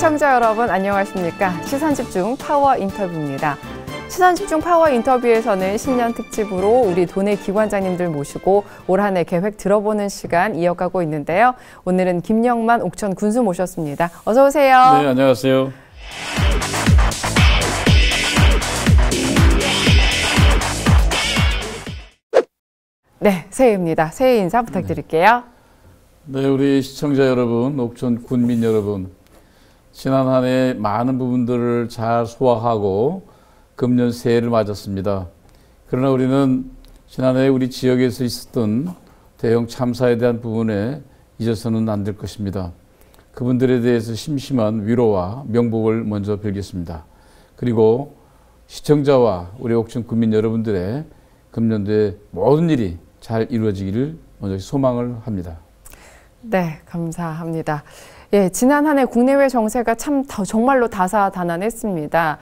시청자 여러분 안녕하십니까? 시선집중 파워 인터뷰입니다. 시선집중 파워 인터뷰에서는 신년 특집으로 우리 도내 기관장님들 모시고 올 한 해 계획 들어보는 시간 이어가고 있는데요. 오늘은 김영만 옥천 군수 모셨습니다. 어서 오세요. 네, 안녕하세요. 네, 새해입니다. 새해 인사 부탁드릴게요. 네, 우리 시청자 여러분, 옥천 군민 여러분, 지난 한 해 많은 부분들을 잘 소화하고 금년 새해를 맞았습니다. 그러나 우리는 지난해 우리 지역에서 있었던 대형 참사에 대한 부분에 잊어서는 안 될 것입니다. 그분들에 대해서 심심한 위로와 명복을 먼저 빌겠습니다. 그리고 시청자와 우리 옥천 군민 여러분들의 금년도에 모든 일이 잘 이루어지기를 먼저 소망을 합니다. 네, 감사합니다. 예, 지난 한 해 국내외 정세가 참 정말로 다사다난했습니다.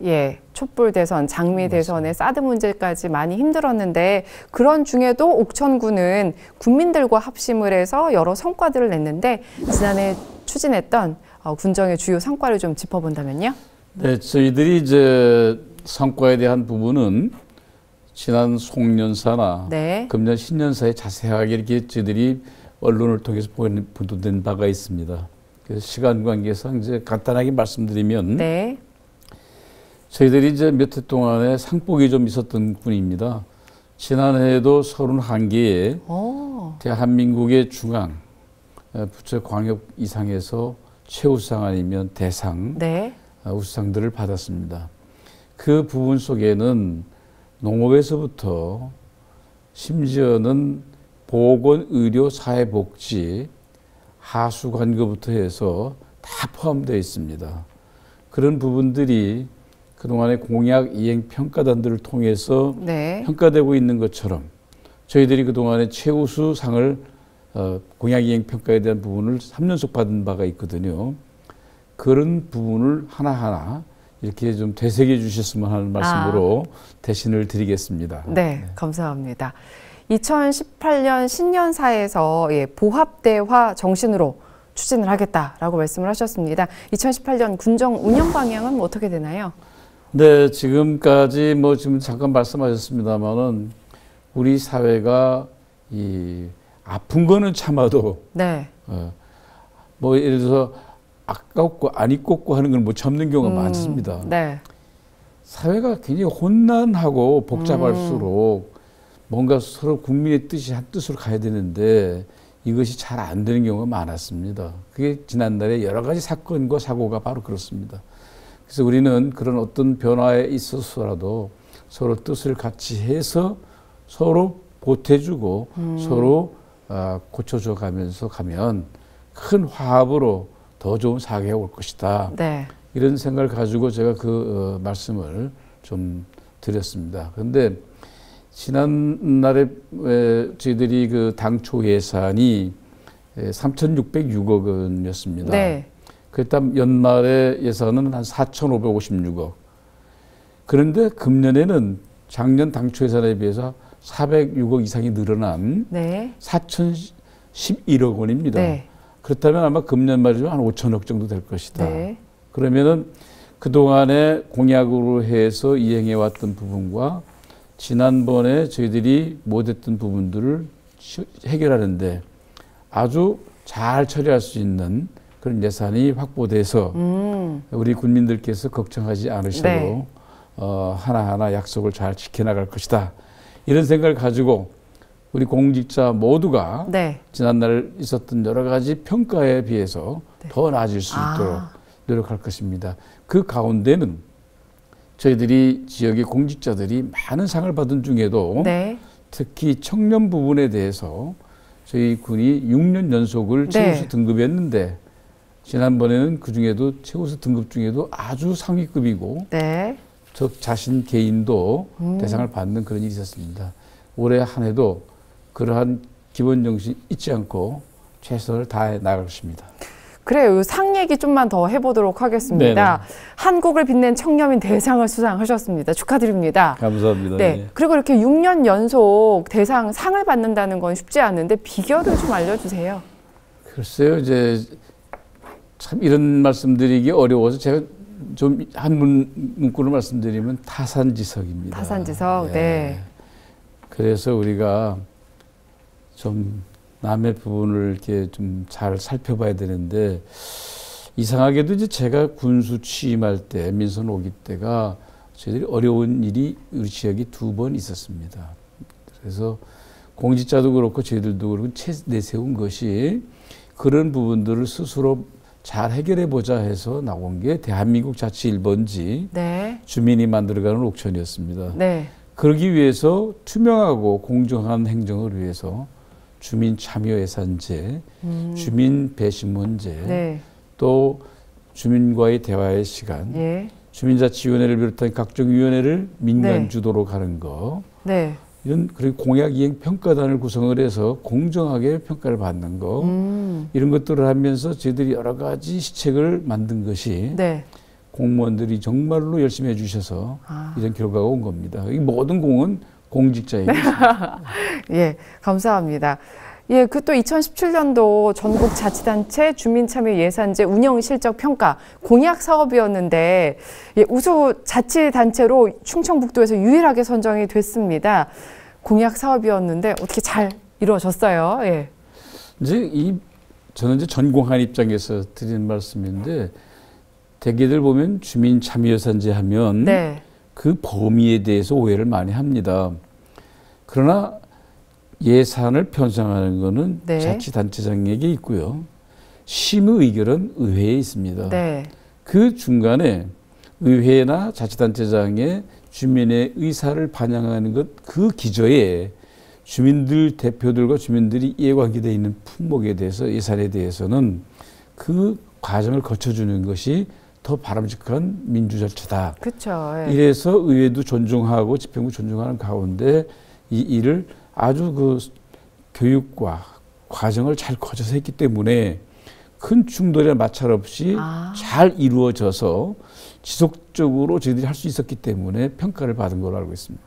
예, 촛불 대선, 장미 대선에 사드 문제까지 많이 힘들었는데 그런 중에도 옥천군은 국민들과 합심을 해서 여러 성과들을 냈는데 지난해 추진했던 군정의 주요 성과를 좀 짚어본다면요? 네, 저희들이 이제 성과에 대한 부분은 지난 송년사나 네. 금년 신년사에 자세하게 이렇게 저희들이 언론을 통해서 보도된 바가 있습니다. 그래서 시간 관계상 이제 간단하게 말씀드리면 네. 저희들이 이제 몇 해 동안에 상복이 좀 있었던 군입니다. 지난해에도 31개의 대한민국의 중앙 부처 광역 이상에서 최우수상 아니면 대상 네. 우수상들을 받았습니다. 그 부분 속에는 농업에서부터 심지어는 보건, 의료, 사회복지, 하수관거부터 해서 다 포함되어 있습니다. 그런 부분들이 그동안의 공약 이행 평가단들을 통해서 네. 평가되고 있는 것처럼 저희들이 그동안의 최우수상을 공약 이행 평가에 대한 부분을 3년속 받은 바가 있거든요. 그런 부분을 하나하나 이렇게 좀 되새겨 주셨으면 하는 말씀으로 대신을 드리겠습니다. 네, 감사합니다. 2018년 신년사에서 보합대화 정신으로 추진을 하겠다라고 말씀을 하셨습니다. 2018년 군정 운영 방향은 어떻게 되나요? 네, 지금까지 지금 잠깐 말씀하셨습니다만은 우리 사회가 이 아픈 거는 참아도 네. 예를 들어서 아깝고 안 입고 하는 걸 못 참는 경우가 많습니다. 네. 사회가 굉장히 혼란하고 복잡할수록 뭔가 서로 국민의 뜻이 한 뜻으로 가야 되는데 이것이 잘 안 되는 경우가 많았습니다. 그게 지난달에 여러 가지 사건과 사고가 바로 그렇습니다. 그래서 우리는 그런 어떤 변화에 있어서라도 서로 뜻을 같이 해서 서로 보태주고 서로 고쳐줘 가면서 가면 큰 화합으로 더 좋은 사회가 올 것이다. 네. 이런 생각을 가지고 제가 그 말씀을 좀 드렸습니다. 그런데 지난날에 저희들이 그 당초 예산이 3,606억 원이었습니다. 네. 그랬다면 연말에 예산은 한 4,556억. 그런데 금년에는 작년 당초 예산에 비해서 406억 이상이 늘어난 네. 4,011억 원입니다. 네. 그렇다면 아마 금년 말이면 한 5천억 정도 될 것이다. 네. 그러면은 그동안에 공약으로 해서 이행해왔던 부분과 지난번에 저희들이 못했던 부분들을 해결하는데 아주 잘 처리할 수 있는 그런 예산이 확보돼서 우리 국민들께서 걱정하지 않으셔도 네. 하나하나 약속을 잘 지켜나갈 것이다. 이런 생각을 가지고 우리 공직자 모두가 네. 지난날 있었던 여러 가지 평가에 비해서 더 나아질 수 있도록 노력할 것입니다. 그 가운데는 저희들이 지역의 공직자들이 많은 상을 받은 중에도 네. 특히 청년 부분에 대해서 저희 군이 6년 연속을 최우수 등급이었는데 지난번에는 그 중에도 최우수 등급 중에도 아주 상위급이고 네. 저 자신 개인도 대상을 받는 그런 일이 있었습니다. 올해 한 해도 그러한 기본 정신 잊지 않고 최선을 다해 나갈 것입니다. 그래요. 상 얘기 좀만 더 해보도록 하겠습니다. 네네. 한국을 빛낸 청년인 대상을 수상하셨습니다. 축하드립니다. 감사합니다. 네. 네. 그리고 이렇게 6년 연속 대상 상을 받는다는 건 쉽지 않은데 비결을 좀 알려주세요. 글쎄요, 이제 참 이런 말씀드리기 어려워서 제가 좀 한 문구로 말씀드리면 타산지석입니다. 타산지석, 네. 그래서 우리가 좀 남의 부분을 이렇게 좀 잘 살펴봐야 되는데 이상하게도 이제 제가 군수 취임할 때 민선 5기 때가 저희들이 어려운 일이 우리 지역에 2번 있었습니다. 그래서 공직자도 그렇고 저희들도 그렇고 내세운 것이 그런 부분들을 스스로 잘 해결해 보자 해서 나온 게 대한민국 자치 1번지 네. 주민이 만들어가는 옥천이었습니다. 네. 그러기 위해서 투명하고 공정한 행정을 위해서 주민 참여 예산제, 주민 배심원제, 네. 또 주민과의 대화의 시간, 예. 주민자치위원회를 비롯한 각종 위원회를 민간 네. 주도로 가는 거, 네. 이런 그리고 공약 이행 평가단을 구성을 해서 공정하게 평가를 받는 거, 이런 것들을 하면서 저희들이 여러 가지 시책을 만든 것이 네. 공무원들이 정말로 열심히 해주셔서 이런 결과가 온 겁니다. 이 모든 공은 공직자에게 있습니다. 예, 감사합니다. 예, 그 또 2017년도 전국 자치단체 주민참여 예산제 운영 실적 평가 공약 사업이었는데 예, 우수 자치단체로 충청북도에서 유일하게 선정이 됐습니다. 공약 사업이었는데 어떻게 잘 이루어졌어요? 예. 저는 이제 전공한 입장에서 드리는 말씀인데 대개들 보면 주민참여예산제 하면 네. 그 범위에 대해서 오해를 많이 합니다. 그러나 예산을 편성하는 것은 네. 자치단체장에게 있고요. 심의 의결은 의회에 있습니다. 네. 그 중간에 의회나 자치단체장의 주민의 의사를 반영하는 것 그 기저에 주민들 대표들과 주민들이 이해관계되어 있는 품목에 대해서 예산에 대해서는 그 과정을 거쳐주는 것이 더 바람직한 민주 절차다. 그렇죠. 예. 이래서 의회도 존중하고 집행부 존중하는 가운데 이 일을 아주 그 교육과 과정을 잘 거쳐서 했기 때문에 큰 충돌이나 마찰 없이 잘 이루어져서 지속적으로 저희들이 할 수 있었기 때문에 평가를 받은 걸로 알고 있습니다.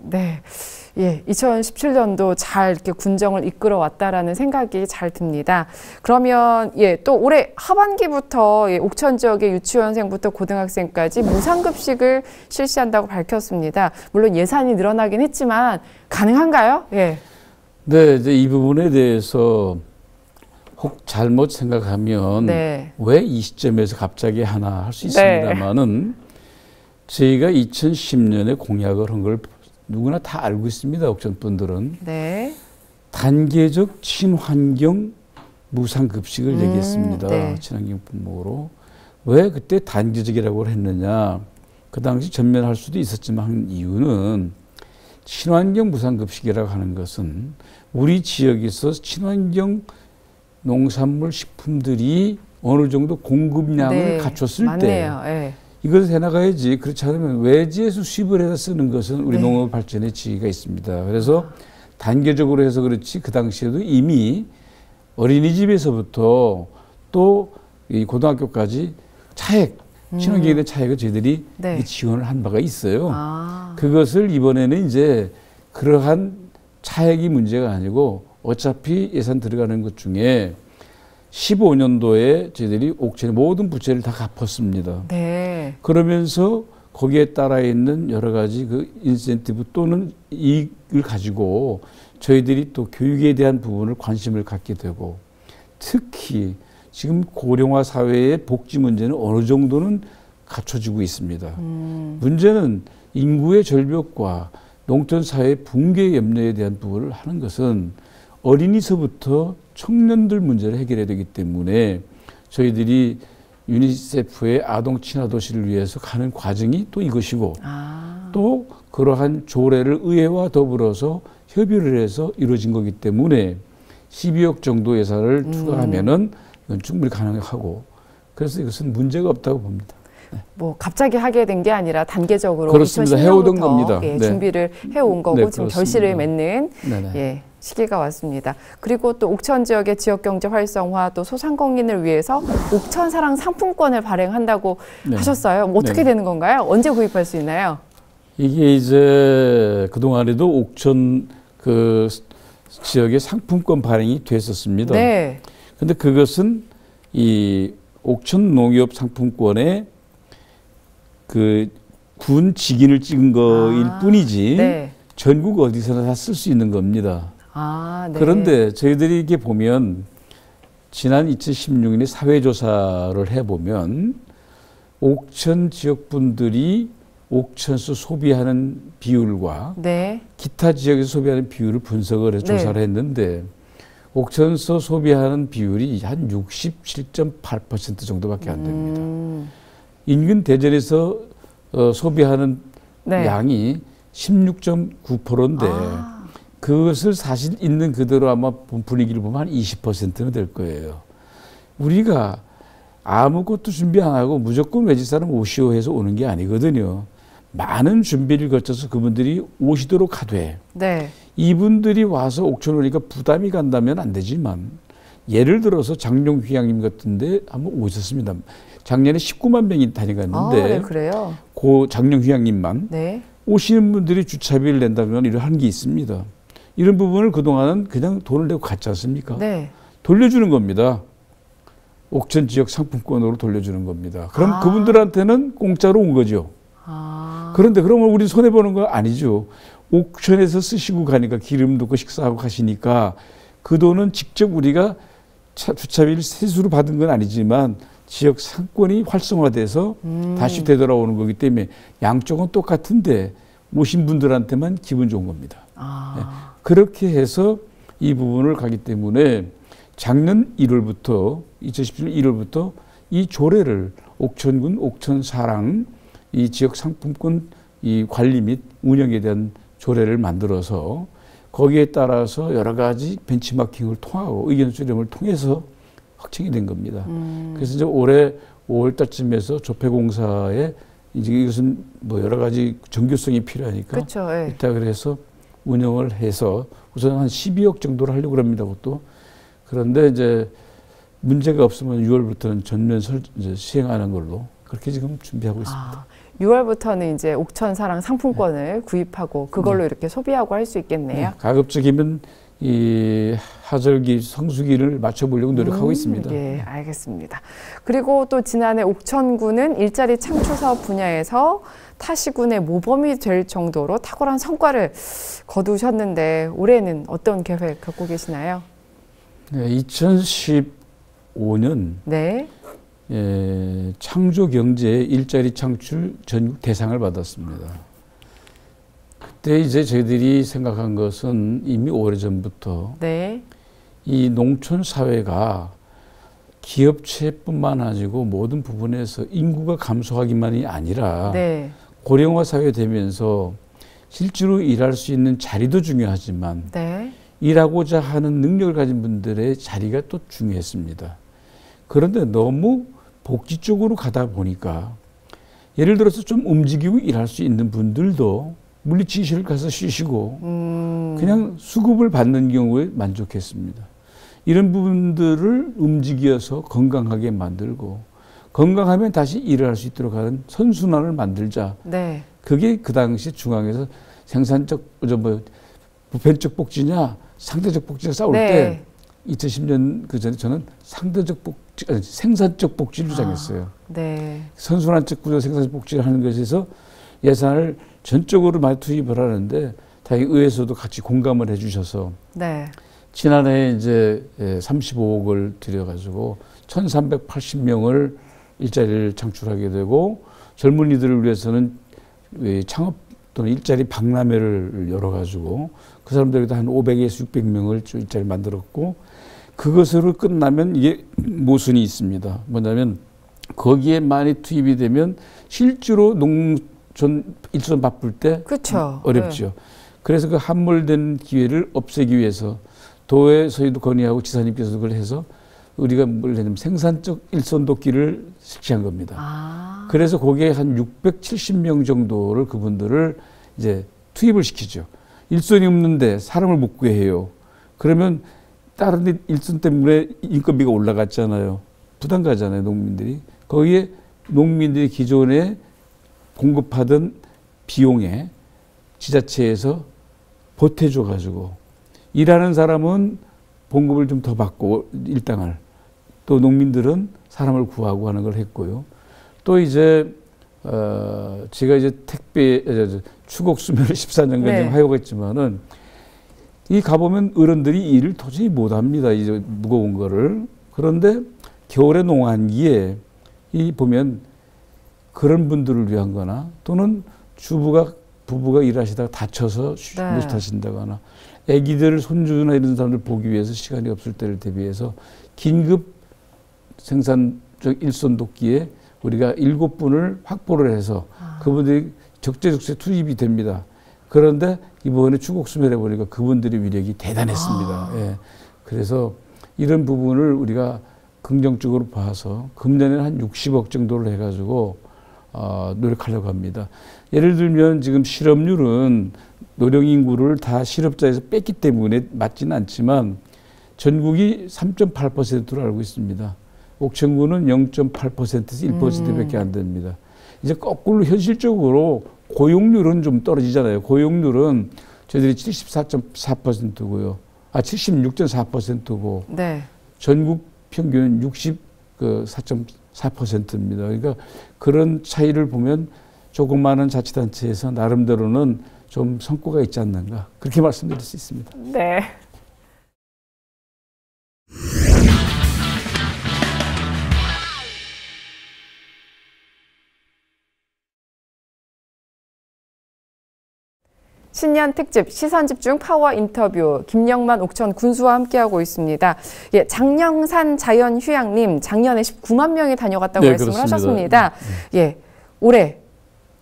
네. 예, 2017년도 잘 이렇게 군정을 이끌어 왔다라는 생각이 잘 듭니다. 그러면 예, 또 올해 하반기부터 예, 옥천 지역의 유치원생부터 고등학생까지 무상급식을 실시한다고 밝혔습니다. 물론 예산이 늘어나긴 했지만 가능한가요? 예. 네, 이제 이 부분에 대해서 혹 잘못 생각하면 네. 왜 이 시점에서 갑자기 하나 할 수 있습니다만은 저희가 2010년에 공약을 한 걸 누구나 다 알고 있습니다. 옥천 분들은. 네. 단계적 친환경 무상급식을 얘기했습니다. 네. 친환경 품목으로. 왜 그때 단계적이라고 했느냐. 그 당시 전면할 수도 있었지만 한 이유는 친환경 무상급식이라고 하는 것은 우리 지역에서 친환경 농산물 식품들이 어느 정도 공급량을 네. 갖췄을 맞네요. 때 예. 이것을 해나가야지. 그렇지 않으면 외지에서 수입을 해서 쓰는 것은 우리 네. 농업 발전의 지위가 있습니다. 그래서 단계적으로 해서 그렇지 그 당시에도 이미 어린이집에서부터 또 이 고등학교까지 차액, 친환경에 대한 차액을 저희들이 네. 지원을 한 바가 있어요. 그것을 이번에는 이제 그러한 차액이 문제가 아니고 어차피 예산 들어가는 것 중에 15년도에 저희들이 옥천의 모든 부채를 다 갚았습니다. 네. 그러면서 거기에 따라 있는 여러 가지 그 인센티브 또는 이익을 가지고 저희들이 또 교육에 대한 부분을 관심을 갖게 되고 특히 지금 고령화 사회의 복지 문제는 어느 정도는 갖춰지고 있습니다. 문제는 인구의 절벽과 농촌 사회의 붕괴 염려에 대한 부분을 하는 것은 어린이서부터 청년들 문제를 해결해야 되기 때문에 저희들이 유니세프의 아동 친화 도시를 위해서 가는 과정이 또 이것이고 또 그러한 조례를 의회와 더불어서 협의를 해서 이루어진 거기 때문에 12억 정도 예산을 추가하면은 이건 충분히 가능하고 그래서 이것은 문제가 없다고 봅니다. 네. 뭐 갑자기 하게 된 게 아니라 단계적으로 그렇습니다. 2010년부터 해오던 겁니다. 예, 네. 준비를 해온 거고 네, 지금 결실을 맺는 네네. 예, 시기가 왔습니다. 그리고 또 옥천 지역의 지역경제 활성화 또 소상공인을 위해서 옥천사랑 상품권을 발행한다고 네. 하셨어요. 뭐 어떻게 되는 건가요? 언제 구입할 수 있나요? 이게 이제 그동안에도 옥천 그 지역의 상품권 발행이 됐었습니다. 네. 근데 그것은 이 옥천 농협 상품권에 그 군 직인을 찍은 거일 뿐이지 네. 전국 어디서나 다 쓸 수 있는 겁니다. 네. 그런데 저희들이 이게 보면 지난 2016년에 사회조사를 해보면 옥천 지역 분들이 옥천에서 소비하는 비율과 네. 기타 지역에서 소비하는 비율을 분석을 해서 네. 조사를 했는데 옥천에서 소비하는 비율이 한 67.8% 정도밖에 안 됩니다. 인근 대전에서 소비하는 네. 양이 16.9%인데 그것을 사실 있는 그대로 아마 분위기를 보면 한 20%는 될 거예요. 우리가 아무것도 준비 안 하고 무조건 외지사람 오시오 해서 오는 게 아니거든요. 많은 준비를 거쳐서 그분들이 오시도록 하되 네. 이분들이 와서 옥천 오니까 부담이 간다면 안 되지만 예를 들어서 장룡 휘양님 같은데 한번 오셨습니다. 작년에 19만 명이 다녀갔는데 네, 그래요? 그 장룡 휘양님만 네. 오시는 분들이 주차비를 낸다면 이런 게 있습니다. 이런 부분을 그동안은 그냥 돈을 내고 갔지 않습니까? 네. 돌려주는 겁니다. 옥천 지역 상품권으로 돌려주는 겁니다. 그럼 그분들한테는 공짜로 온 거죠. 그런데 그러면 우리 손해보는 거 아니죠. 옥천에서 쓰시고 가니까 기름 넣고 식사하고 가시니까 그 돈은 직접 우리가 주차비를 세수로 받은 건 아니지만 지역 상권이 활성화돼서 다시 되돌아오는 거기 때문에 양쪽은 똑같은데 오신 분들한테만 기분 좋은 겁니다. 네. 그렇게 해서 이 부분을 가기 때문에 작년 1월부터 2017년 1월부터 이 조례를 옥천군 옥천사랑 이 지역 상품권 이 관리 및 운영에 대한 조례를 만들어서 거기에 따라서 여러 가지 벤치마킹을 통하고 의견 수렴을 통해서 확정이 된 겁니다. 그래서 이제 올해 5월 달쯤에서 조폐공사에 이제 이것은 뭐 여러 가지 정교성이 필요하니까 그렇죠. 네. 이따 그래서 운영을 해서 우선 한 12억 정도를 하려고 합니다. 그것도. 그런데 이제 문제가 없으면 6월부터는 전면 이제 시행하는 걸로 그렇게 지금 준비하고 있습니다. 6월부터는 이제 옥천사랑 상품권을 구입하고 그걸로 이렇게 소비하고 할 수 있겠네요. 가급적이면 이 하절기 성수기를 맞춰보려고 노력하고 있습니다. 예, 알겠습니다. 그리고 또 지난해 옥천군은 일자리 창출 사업 분야에서 타시군의 모범이 될 정도로 탁월한 성과를 거두셨는데 올해는 어떤 계획 갖고 계시나요? 네, 2015년 네. 창조경제 일자리 창출 전국 대상을 받았습니다. 그때 이제 저희들이 생각한 것은 이미 오래전부터 네. 이 농촌 사회가 기업체뿐만 아니고 모든 부분에서 인구가 감소하기만이 아니라 네. 고령화 사회 되면서 실제로 일할 수 있는 자리도 중요하지만 네. 일하고자 하는 능력을 가진 분들의 자리가 또 중요했습니다. 그런데 너무 복지 쪽으로 가다 보니까 예를 들어서 좀 움직이고 일할 수 있는 분들도 물리치료실 가서 쉬시고 그냥 수급을 받는 경우에 만족했습니다. 이런 부분들을 움직여서 건강하게 만들고 건강하면 다시 일을 할 수 있도록 하는 선순환을 만들자. 네. 그게 그 당시 중앙에서 생산적, 보편적 복지냐 상대적 복지냐 싸울 때 2010년 그 전에 저는 상대적 복지, 아니, 생산적 복지를 주장했어요. 네. 선순환적 구조 생산적 복지를 하는 것에서 예산을 전적으로 많이 투입을 하는데 다행히 의회에서도 같이 공감을 해주셔서 네. 지난해 이제 35억을 들여가지고 1,380명을 일자리를 창출하게 되고 젊은이들을 위해서는 창업 또는 일자리 박람회를 열어가지고 그 사람들에게도 한 500에서 600명을 일자리를 만들었고 그것으로 끝나면 이게 모순이 있습니다. 뭐냐면 거기에 많이 투입이 되면 실제로 농촌 일손 바쁠 때 그쵸. 어렵죠. 네. 그래서 그 함몰된 기회를 없애기 위해서 도에서도 건의하고 지사님께서도 그걸 해서 우리가 뭘 했냐면 생산적 일손 돕기를 실시한 겁니다. 그래서 거기에 한 670명 정도를 그분들을 이제 투입을 시키죠. 일손이 없는데 사람을 못 구해요. 그러면 다른 데 일손 때문에 인건비가 올라갔잖아요. 부담 가잖아요, 농민들이. 거기에 농민들이 기존에 공급하던 비용에 지자체에서 보태줘 가지고 일하는 사람은 봉급을 좀 더 받고 일당을 또 농민들은 사람을 구하고 하는 걸 했고요. 또 이제 제가 이제 택배 추곡 수매를 14년간 네. 좀 하려고 했지만은 이 가보면 어른들이 일을 도저히 못합니다. 이제 무거운 거를. 그런데 겨울에 농한기에 이 보면 그런 분들을 위한 거나 또는 부부가 일하시다가 다쳐서 못 하신다거나 아기들, 손주나 이런 사람들 보기 위해서 시간이 없을 때를 대비해서 긴급 생산적 일손 돕기에 우리가 7분을 확보를 해서 그분들이 적재적소에 투입이 됩니다. 그런데 이번에 추곡수매를 해보니까 그분들의 위력이 대단했습니다. 예. 그래서 이런 부분을 우리가 긍정적으로 봐서 금년에는 한 60억 정도를 해가지고 노력하려고 합니다. 예를 들면 지금 실업률은 노령인구를 다 실업자에서 뺐기 때문에 맞지는 않지만 전국이 3.8%로 알고 있습니다. 옥천군은 0.8%에서 1%밖에 안 됩니다. 이제 거꾸로 현실적으로 고용률은 좀 떨어지잖아요. 고용률은 저희들이 74.4%고요. 76.4%고 네. 전국 평균은 64.4%입니다. 그러니까 그런 차이를 보면 조그마한 자치단체에서 나름대로는 좀 성과가 있지 않는가 그렇게 말씀드릴 수 있습니다. 네. 신년 특집 시선집중 파워 인터뷰 김영만 옥천 군수와 함께하고 있습니다. 예, 장령산 자연휴양림 작년에 19만 명이 다녀갔다고 네, 말씀을 그렇습니다. 하셨습니다. 예, 올해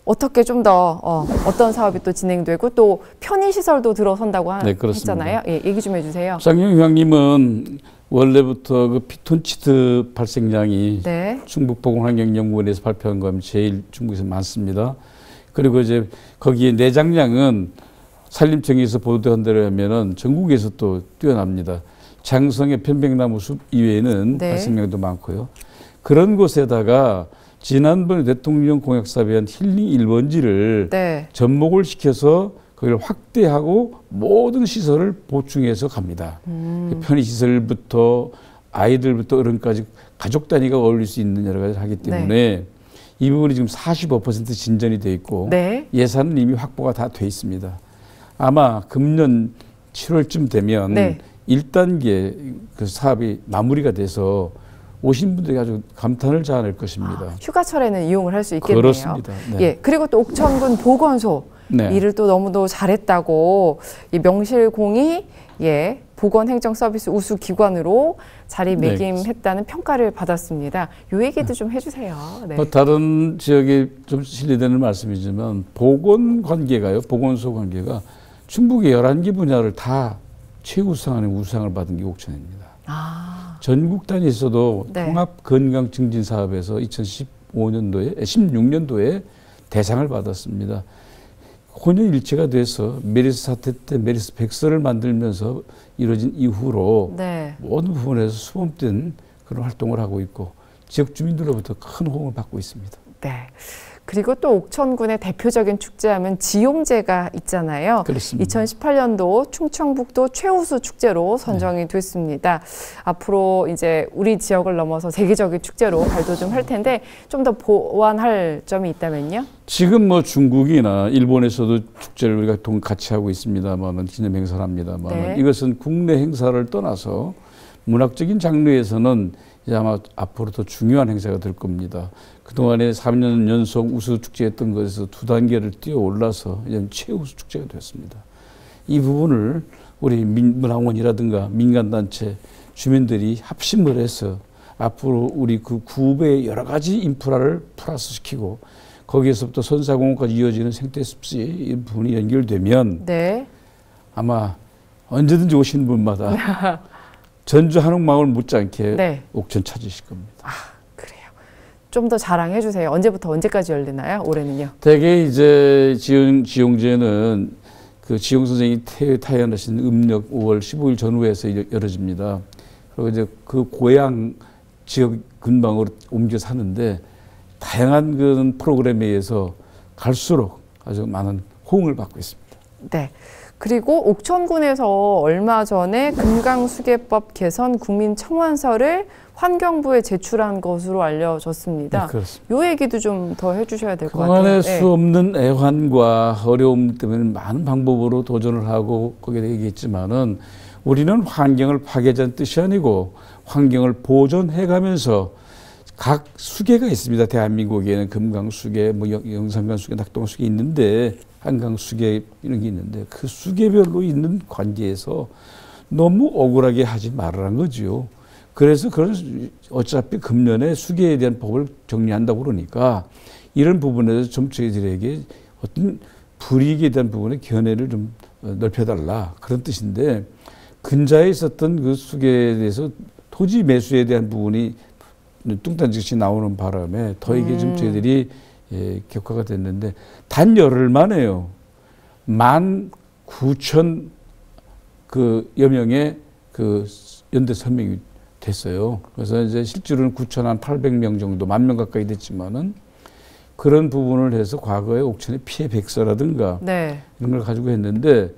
어떻게 좀 더 어떤 사업이 또 진행되고 또 편의시설도 들어선다고 네, 했잖아요. 예, 얘기 좀 해주세요. 장령휴양림은 원래부터 그 피톤치드 발생량이 네. 충북보건환경연구원에서 발표한 거면 제일 중국에서 많습니다. 그리고 이제 거기에 내장량은 산림청에서 보도한 대로 하면은 전국에서 또 뛰어납니다. 장성의 편백나무 숲 이외에는 네. 발생량도 많고요. 그런 곳에다가 지난번 대통령 공약 사비한 힐링 1번지를 네. 접목을 시켜서 거기를 확대하고 모든 시설을 보충해서 갑니다. 편의시설부터 아이들부터 어른까지 가족 단위가 어울릴 수 있는 여러 가지를 하기 때문에 이 부분이 지금 45% 진전이 돼 있고 네. 예산은 이미 확보가 다 돼 있습니다. 아마 금년 7월쯤 되면 네. 1단계 그 사업이 마무리가 돼서 오신 분들이 아주 감탄을 자아낼 것입니다. 휴가철에는 이용을 할 수 있겠네요. 그렇습니다. 네. 예, 그리고 또 옥천군 보건소 네. 일을 또 너무도 잘했다고 이 명실공히 예 보건행정 서비스 우수 기관으로 자리매김했다는 평가를 받았습니다. 요 얘기도 좀 해주세요. 네. 다른 지역에 좀 실례되는 말씀이지만 보건 관계가요, 보건소 관계가 충북의 11개 분야를 다 최우수상 안에 우수상을 받은 게 옥천입니다. 전국 단위에서도 네. 통합 건강 증진 사업에서 16년도에 대상을 받았습니다. 혼연일체가 돼서 메르스 사태 때 메르스 백서를 만들면서 이루어진 이후로 네. 모든 부분에서 수범된 그런 활동을 하고 있고 지역 주민들로부터 큰 호응을 받고 있습니다. 네. 그리고 또 옥천군의 대표적인 축제하면 지용제가 있잖아요. 그렇습니다. 2018년도 충청북도 최우수 축제로 선정이 됐습니다. 앞으로 이제 우리 지역을 넘어서 세계적인 축제로 발도 좀 할 텐데 좀 더 보완할 점이 있다면요? 지금 뭐 중국이나 일본에서도 축제를 우리가 같이 하고 있습니다만은 기념 행사를 합니다만은 네. 이것은 국내 행사를 떠나서 문학적인 장르에서는 이제 아마 앞으로 더 중요한 행사가 될 겁니다. 그동안에 3년 연속 우수 축제했던 것에서 2단계를 뛰어 올라서 이제 최우수 축제가 됐습니다. 이 부분을 우리 문화원이라든가 민간단체 주민들이 합심을 해서 앞으로 우리 그 구배의 여러 가지 인프라를 플러스시키고 거기에서부터 선사공원까지 이어지는 생태습지 이 부분이 연결되면 네. 아마 언제든지 오시는 분마다 전주 한옥마을 못지않게 네. 옥천 찾으실 겁니다. 그래요. 좀 더 자랑해 주세요. 언제부터 언제까지 열리나요? 올해는요? 대개 이제 지용제는 그 지용 선생이 타연하신 음력 5월 15일 전후에서 열어집니다. 그리고 이제 그 고향 지역 근방으로 옮겨 사는데 다양한 그런 프로그램에 의해서 갈수록 아주 많은 호응을 받고 있습니다. 네. 그리고 옥천군에서 얼마 전에 금강수계법 개선 국민청원서를 환경부에 제출한 것으로 알려졌습니다. 네, 그렇습니다. 이 얘기도 좀 더 해주셔야 될 것 같아요. 그만할 수 없는 애환과 어려움 때문에 많은 방법으로 도전을 하고 거기에 얘기했지만은 우리는 환경을 파괴하자는 뜻이 아니고 환경을 보존해가면서 각 수계가 있습니다. 대한민국에는 금강수계, 뭐 영산강수계, 낙동수계 있는데 한강수계 이런 게 있는데 그 수계별로 있는 관계에서 너무 억울하게 하지 말라는 거죠. 그래서 그런 어차피 금년에 수계에 대한 법을 정리한다고 그러니까 이런 부분에서 좀 저희들에게 어떤 불이익에 대한 부분에 견해를 좀 넓혀달라 그런 뜻인데 근자에 있었던 그 수계에 대해서 토지 매수에 대한 부분이 뚱딴짓이 나오는 바람에 더 이게 좀 저희들이 격화가 됐는데 단 열흘 만에요. 19,000 여 명의 그 연대 서명이 됐어요. 그래서 이제 실제로는 9,800명 정도, 10,000명 가까이 됐지만은 그런 부분을 해서 과거에 옥천의 피해 백서라든가 네. 이런 걸 가지고 했는데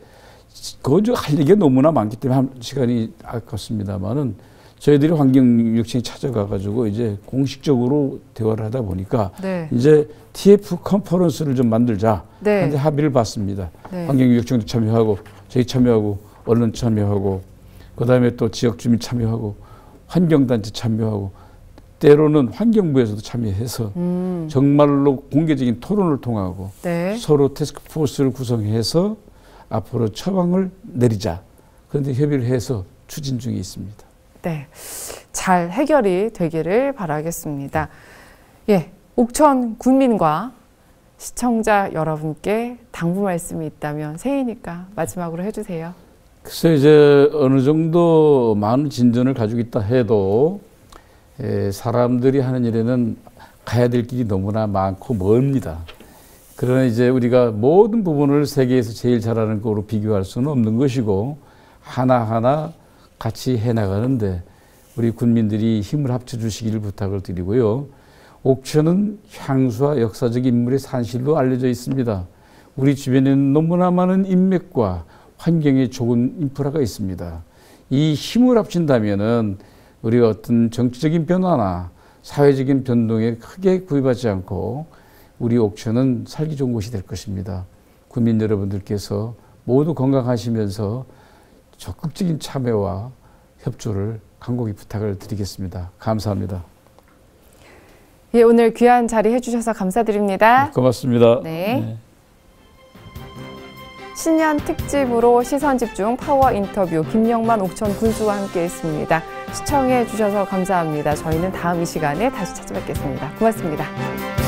그거 할 얘기가 너무나 많기 때문에 시간이 아깝습니다만은 저희들이 환경유력청에 찾아가가지고 이제 공식적으로 대화를 하다 보니까 네. 이제 TF 컨퍼런스를 좀 만들자. 네. 한데 합의를 봤습니다. 네. 환경유력청도 참여하고 저희 참여하고 언론 참여하고 그다음에 또 지역주민 참여하고 환경단체 참여하고 때로는 환경부에서도 참여해서 정말로 공개적인 토론을 통하고 네. 서로 태스크포스를 구성해서 앞으로 처방을 내리자. 그런데 협의를 해서 추진 중에 있습니다. 네, 잘 해결이 되기를 바라겠습니다. 예, 옥천 군민과 시청자 여러분께 당부 말씀이 있다면 새해니까 마지막으로 해주세요. 글쎄 이제 어느 정도 많은 진전을 가지고 있다 해도 사람들이 하는 일에는 가야 될 길이 너무나 많고 멀습니다. 그러나 이제 우리가 모든 부분을 세계에서 제일 잘하는 거로 비교할 수는 없는 것이고 하나하나 같이 해나가는데 우리 군민들이 힘을 합쳐주시기를 부탁을 드리고요. 옥천은 향수와 역사적 인물의 산실로 알려져 있습니다. 우리 주변에는 너무나 많은 인맥과 환경에 좋은 인프라가 있습니다. 이 힘을 합친다면은 우리가 어떤 정치적인 변화나 사회적인 변동에 크게 구애받지 않고 우리 옥천은 살기 좋은 곳이 될 것입니다. 국민 여러분들께서 모두 건강하시면서 적극적인 참여와 협조를 간곡히 부탁을 드리겠습니다. 감사합니다. 예, 오늘 귀한 자리 해주셔서 감사드립니다. 고맙습니다. 네. 네. 신년 특집으로 시선집중 파워 인터뷰 김영만 옥천 군수와 함께했습니다. 시청해 주셔서 감사합니다. 저희는 다음 이 시간에 다시 찾아뵙겠습니다. 고맙습니다.